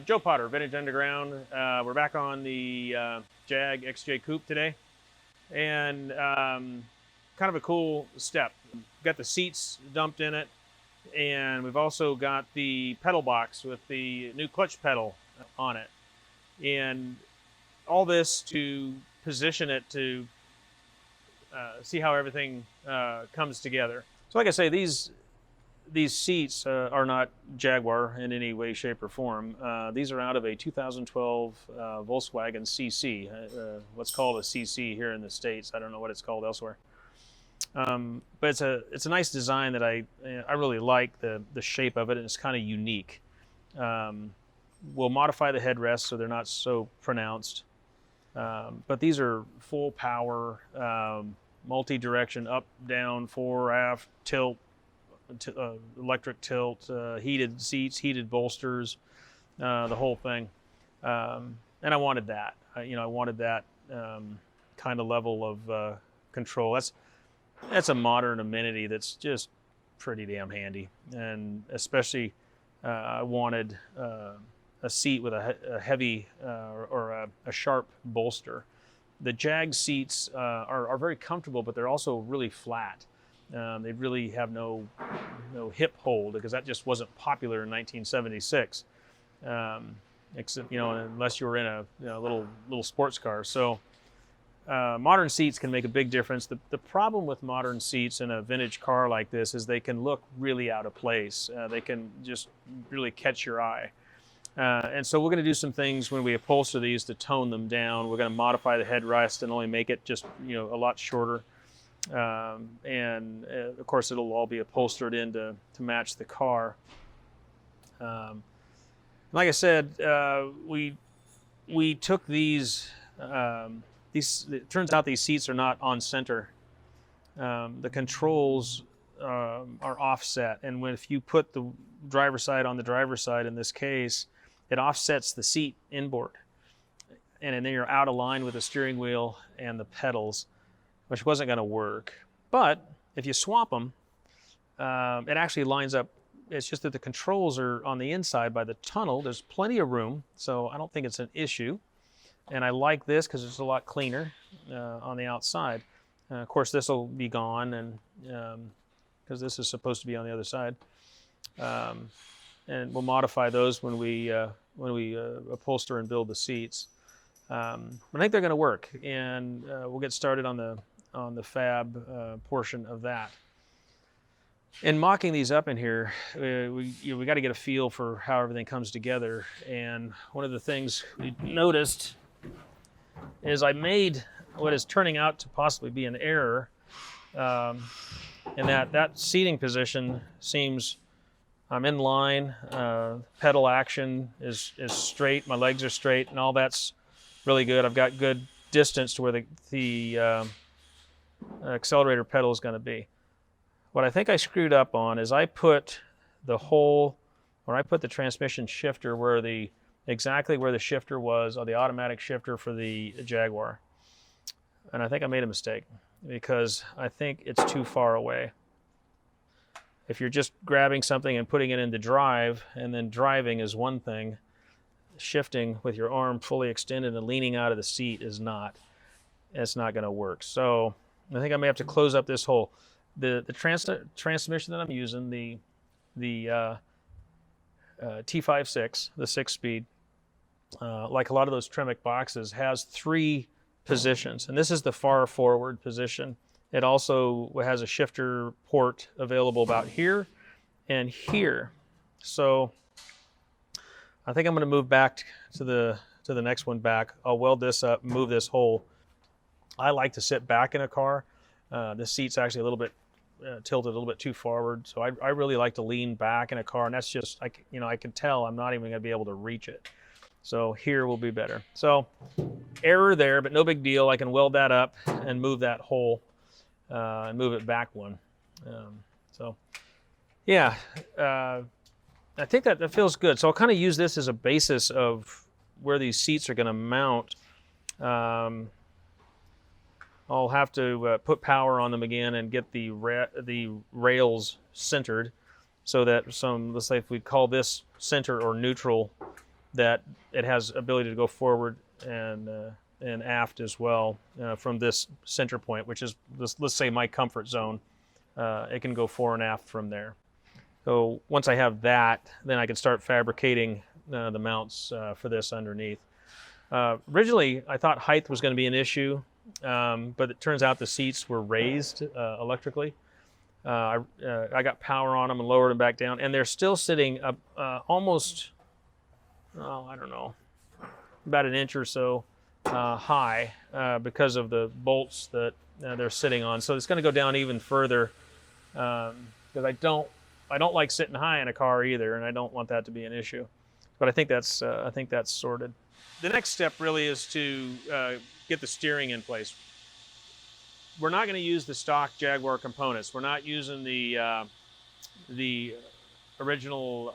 Joe Potter, Vintage Underground. We're back on the Jag XJ Coupe today, and kind of a cool step. We've got the seats dumped in it, and we've also got the pedal box with the new clutch pedal on it, and all this to position it to see how everything comes together. So like I say, these seats are not Jaguar in any way, shape, or form. These are out of a 2012 Volkswagen CC, what's called a CC here in the States. I don't know what it's called elsewhere. But it's a nice design that I really like the shape of it, and it's kind of unique. We'll modify the headrests so they're not so pronounced. But these are full power, multi-direction, up, down, fore, aft, tilt, electric tilt, heated seats, heated bolsters, the whole thing. And I wanted that. I wanted that kind of level of control. That's a modern amenity that's just pretty damn handy. And especially I wanted a seat with a heavy or a sharp bolster. The Jag seats are very comfortable, but they're also really flat. They really have no hip hold, because that just wasn't popular in 1976, except unless you were in a little sports car. So modern seats can make a big difference. The problem with modern seats in a vintage car like this is they can look really out of place. They can just really catch your eye. And so we're going to do some things when we upholster these to tone them down. We're going to modify the headrest and only make it just a lot shorter. And of course it'll all be upholstered in to match the car. Like I said, we took these. It turns out these seats are not on center. The controls are offset, and if you put the driver's side on the driver's side in this case, it offsets the seat inboard, and then you're out of line with the steering wheel and the pedals, which wasn't going to work. But if you swap them, it actually lines up. It's just that the controls are on the inside by the tunnel. There's plenty of room, so I don't think it's an issue. And I like this because it's a lot cleaner on the outside. Of course, this will be gone, and because this is supposed to be on the other side. And we'll modify those when we upholster and build the seats. I think they're going to work, and we'll get started on the fab portion of that. In mocking these up in here, we got to get a feel for how everything comes together. And one of the things we noticed is I made what is turning out to possibly be an error, in that seating position seems I'm in line, pedal action is straight, my legs are straight, and all that's really good. I've got good distance to where the accelerator pedal is going to be. What I think I screwed up on is I put the transmission shifter exactly where the shifter was, or the automatic shifter for the Jaguar. And I think I made a mistake, because I think it's too far away. If you're just grabbing something and putting it into drive, and then driving is one thing, shifting with your arm fully extended and leaning out of the seat is not. It's not going to work. So I think I may have to close up this hole. The transmission that I'm using, the T56, the 6-speed, like a lot of those Tremec boxes, has 3 positions, and this is the far forward position. It also has a shifter port available about here and here. So I think I'm going to move back to the next one back. I'll weld this up, move this hole. I like to sit back in a car. The seat's actually a little bit tilted a little bit too forward, so I really like to lean back in a car, and that's just I can tell I'm not even going to be able to reach it. So here will be better. So error there, but no big deal. I can weld that up and move that hole and move it back one. So yeah, I think that feels good. So I'll kind of use this as a basis of where these seats are going to mount. I'll have to put power on them again and get the rails centered, so that let's say if we call this center or neutral, that it has ability to go forward and aft as well from this center point, which is, let's say, my comfort zone. It can go fore and aft from there. So once I have that, then I can start fabricating the mounts for this underneath. Originally, I thought height was going to be an issue, but it turns out the seats were raised electrically. I got power on them and lowered them back down, and they're still sitting up almost, I don't know, about an inch or so high because of the bolts that they're sitting on. So it's going to go down even further because I don't like sitting high in a car either, and I don't want that to be an issue. But I think that's sorted. The next step really is to get the steering in place. We're not going to use the stock Jaguar components. We're not using the original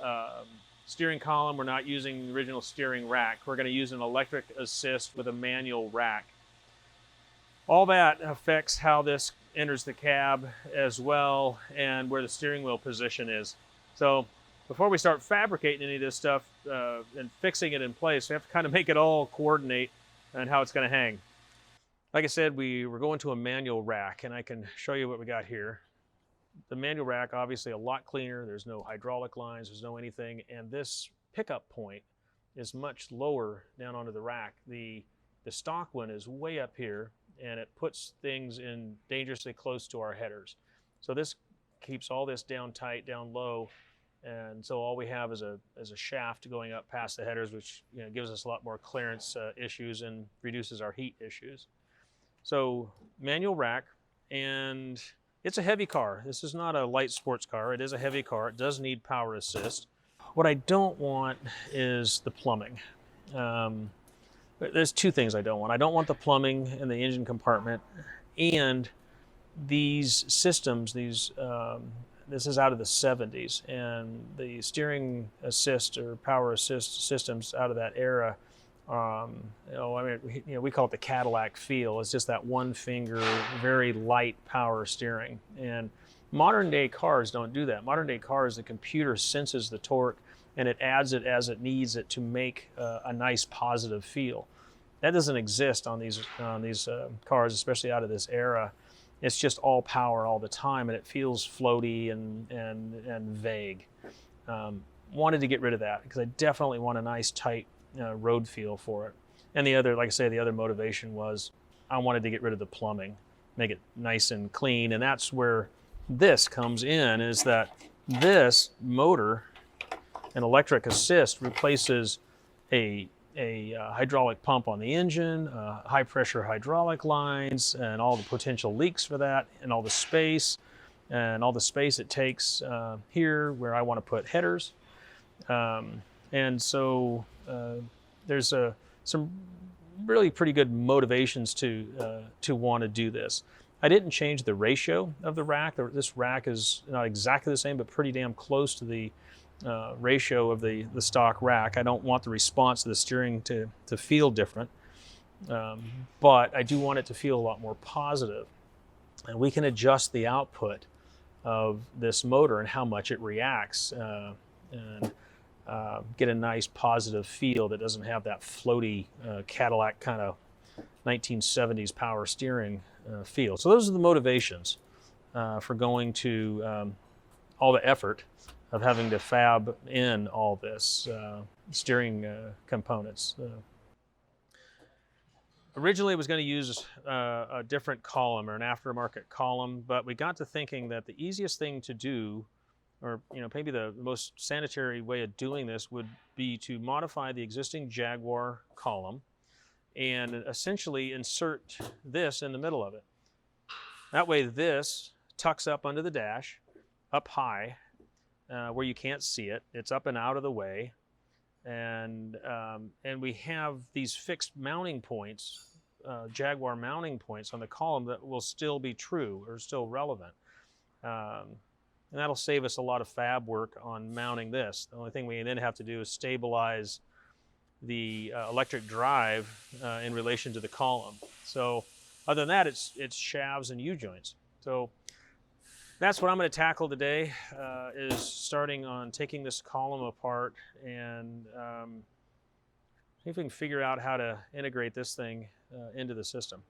steering column. We're not using the original steering rack. We're going to use an electric assist with a manual rack. All that affects how this enters the cab as well, and where the steering wheel position is. So before we start fabricating any of this stuff and fixing it in place, we have to kind of make it all coordinate and how it's going to hang. Like I said, we're going to a manual rack, and I can show you what we got here. The manual rack, obviously a lot cleaner. There's no hydraulic lines, there's no anything, and this pickup point is much lower down onto the rack. The stock one is way up here, and it puts things in dangerously close to our headers. So this keeps all this down tight, down low, and so all we have is a shaft going up past the headers, which gives us a lot more clearance issues and reduces our heat issues. So manual rack, and it's a heavy car. This is not a light sports car. It is a heavy car. It does need power assist. What I don't want is the plumbing. There's two things I don't want. I don't want the plumbing in the engine compartment, and these systems, this is out of the 70s, and the steering assist or power assist systems out of that era, we call it the Cadillac feel. It's just that one finger, very light power steering. And modern day cars don't do that. Modern day cars, the computer senses the torque and it adds it as it needs it to make a nice positive feel. That doesn't exist on these cars, especially out of this era. It's just all power all the time, and it feels floaty and vague. Wanted to get rid of that because I definitely want a nice tight road feel for it. And the other, like I say, the other motivation was I wanted to get rid of the plumbing, make it nice and clean. And that's where this comes in, is that this motor, an electric assist, replaces a hydraulic pump on the engine, high pressure hydraulic lines, and all the potential leaks for that, and all the space it takes here where I want to put headers. And so there's some really pretty good motivations to want to do this. I didn't change the ratio of the rack. This rack is not exactly the same, but pretty damn close to the ratio of the stock rack. I don't want the response of the steering to feel different, but I do want it to feel a lot more positive. And we can adjust the output of this motor and how much it reacts and get a nice positive feel that doesn't have that floaty Cadillac kind of 1970s power steering feel. So those are the motivations for going to all the effort of having to fab in all this steering components. Originally, I was going to use a different column or an aftermarket column, but we got to thinking that the easiest thing to do, or maybe the most sanitary way of doing this, would be to modify the existing Jaguar column and essentially insert this in the middle of it. That way this tucks up under the dash, up high, where you can't see it. It's up and out of the way. And we have these fixed mounting points, Jaguar mounting points on the column that will still be true or still relevant. And that'll save us a lot of fab work on mounting this. The only thing we then have to do is stabilize the electric drive in relation to the column. So other than that, it's shafts and U-joints. So that's what I'm going to tackle today, is starting on taking this column apart and See if we can figure out how to integrate this thing into the system.